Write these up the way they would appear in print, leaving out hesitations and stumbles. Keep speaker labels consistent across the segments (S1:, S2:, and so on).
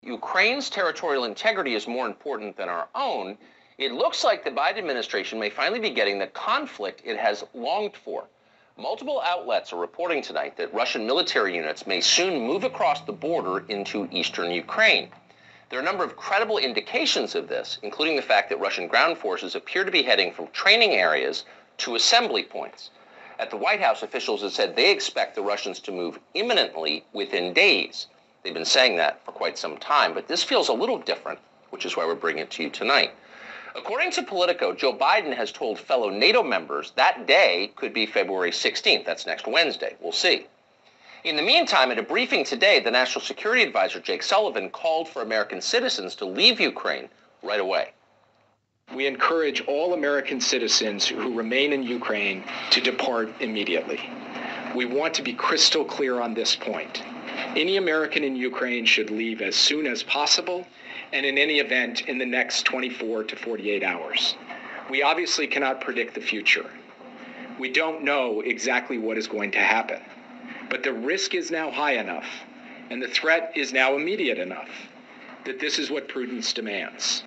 S1: Ukraine's territorial integrity is more important than our own, it looks like the Biden administration may finally be getting the conflict it has longed for. Multiple outlets are reporting tonight that Russian military units may soon move across the border into eastern Ukraine. There are a number of credible indications of this, including the fact that Russian ground forces appear to be heading from training areas to assembly points. At the White House, officials have said they expect the Russians to move imminently within days. They've been saying that for quite some time, but this feels a little different, which is why we're bringing it to you tonight. According to Politico, Joe Biden has told fellow NATO members that day could be February 16th. That's next Wednesday. We'll see. In the meantime, at a briefing today, the National Security Advisor, Jake Sullivan, called for American citizens to leave Ukraine right away.
S2: We encourage all American citizens who remain in Ukraine to depart immediately. We want to be crystal clear on this point. Any American in Ukraine should leave as soon as possible, and in any event, in the next 24 to 48 hours. We obviously cannot predict the future. We don't know exactly what is going to happen, but the risk is now high enough, and the threat is now immediate enough, that this is what prudence demands.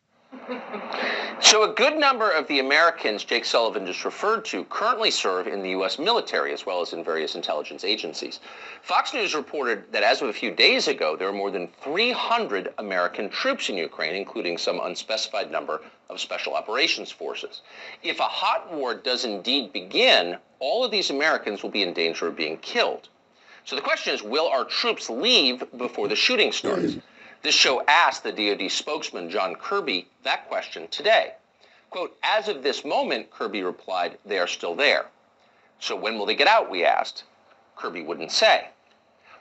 S1: So a good number of the Americans Jake Sullivan just referred to currently serve in the U.S. military as well as in various intelligence agencies. Fox News reported that as of a few days ago, there are more than 300 American troops in Ukraine, including some unspecified number of special operations forces. If a hot war does indeed begin, all of these Americans will be in danger of being killed. So the question is, will our troops leave before the shooting starts? This show asked the DoD spokesman, John Kirby, that question today. Quote, as of this moment, Kirby replied, they are still there. So when will they get out, we asked. Kirby wouldn't say.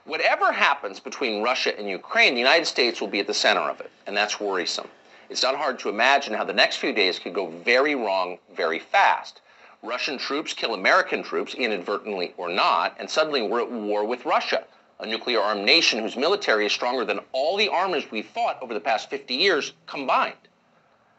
S1: Whatever happens between Russia and Ukraine, the United States will be at the center of it, and that's worrisome. It's not hard to imagine how the next few days could go very wrong very fast. Russian troops kill American troops, inadvertently or not, and suddenly we're at war with Russia, a nuclear-armed nation whose military is stronger than all the armies we've fought over the past 50 years combined.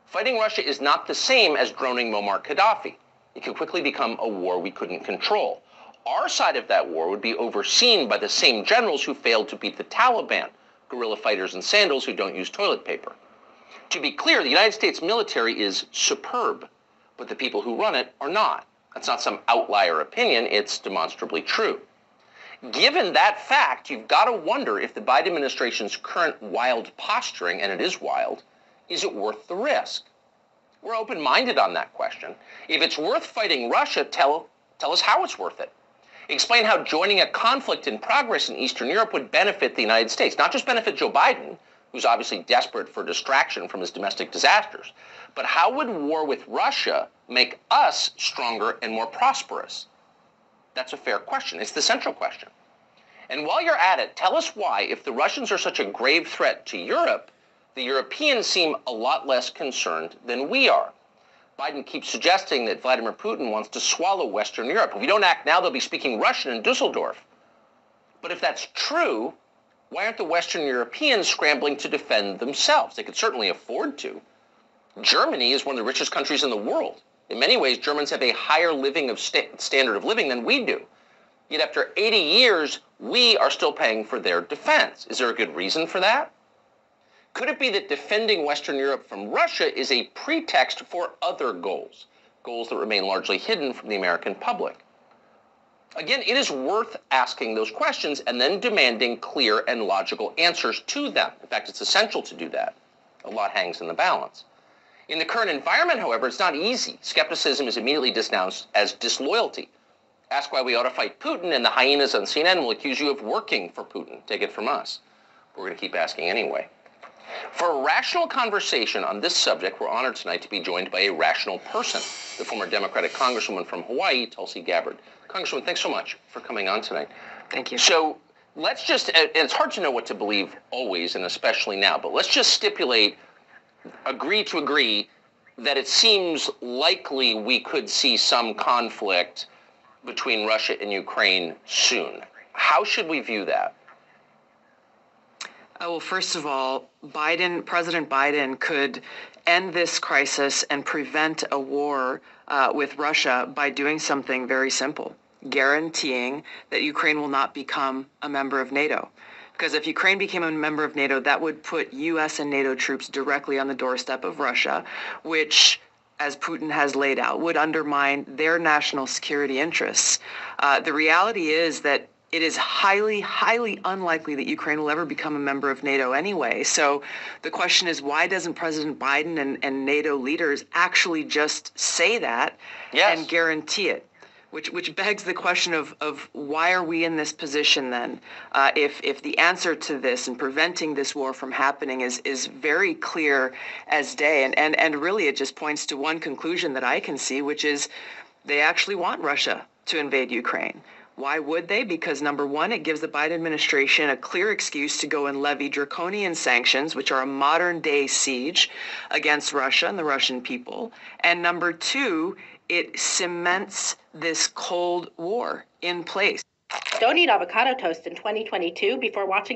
S1: Fighting Russia is not the same as droning Muammar Gaddafi. It could quickly become a war we couldn't control. Our side of that war would be overseen by the same generals who failed to beat the Taliban, guerrilla fighters in sandals who don't use toilet paper. To be clear, the United States military is superb, but the people who run it are not. That's not some outlier opinion, it's demonstrably true. Given that fact, you've got to wonder if the Biden administration's current wild posturing, and it is wild, is it worth the risk? We're open-minded on that question. If it's worth fighting Russia, tell us how it's worth it. Explain how joining a conflict in progress in Eastern Europe would benefit the United States, not just benefit Joe Biden, who's obviously desperate for distraction from his domestic disasters, but how would war with Russia make us stronger and more prosperous? That's a fair question. It's the central question. And while you're at it, tell us why, if the Russians are such a grave threat to Europe, the Europeans seem a lot less concerned than we are. Biden keeps suggesting that Vladimir Putin wants to swallow Western Europe. If we don't act now, they'll be speaking Russian in Dusseldorf. But if that's true, why aren't the Western Europeans scrambling to defend themselves? They could certainly afford to. Germany is one of the richest countries in the world. In many ways, Germans have a higher standard of living than we do. Yet after 80 years, we are still paying for their defense. Is there a good reason for that? Could it be that defending Western Europe from Russia is a pretext for other goals, goals that remain largely hidden from the American public? Again, it is worth asking those questions and then demanding clear and logical answers to them. In fact, it's essential to do that. A lot hangs in the balance. In the current environment, however, it's not easy. Skepticism is immediately denounced as disloyalty. Ask why we ought to fight Putin, and the hyenas on CNN will accuse you of working for Putin. Take it from us. We're going to keep asking anyway. For a rational conversation on this subject, we're honored tonight to be joined by a rational person, the former Democratic Congresswoman from Hawaii, Tulsi Gabbard. Congresswoman, thanks so much for coming on tonight.
S3: Thank you.
S1: So let's just, and it's hard to know what to believe always, and especially now, but let's just stipulate, agree to agree, that it seems likely we could see some conflict between Russia and Ukraine soon. How should we view that?
S3: Well, first of all, President Biden could end this crisis and prevent a war with Russia by doing something very simple, guaranteeing that Ukraine will not become a member of NATO. Because if Ukraine became a member of NATO, that would put U.S. and NATO troops directly on the doorstep of Russia, which, as Putin has laid out, would undermine their national security interests. The reality is that it is highly, highly unlikely that Ukraine will ever become a member of NATO anyway. So the question is, why doesn't President Biden and NATO leaders actually just say that and guarantee it? Which begs the question of why are we in this position then? If the answer to this and preventing this war from happening is very clear as day, and really it just points to one conclusion that I can see, which is they actually want Russia to invade Ukraine. Why would they? Because number one, it gives the Biden administration a clear excuse to go and levy draconian sanctions, which are a modern day siege against Russia and the Russian people. And number two, it cements this Cold War in place.
S4: Don't eat avocado toast in 2022 before watching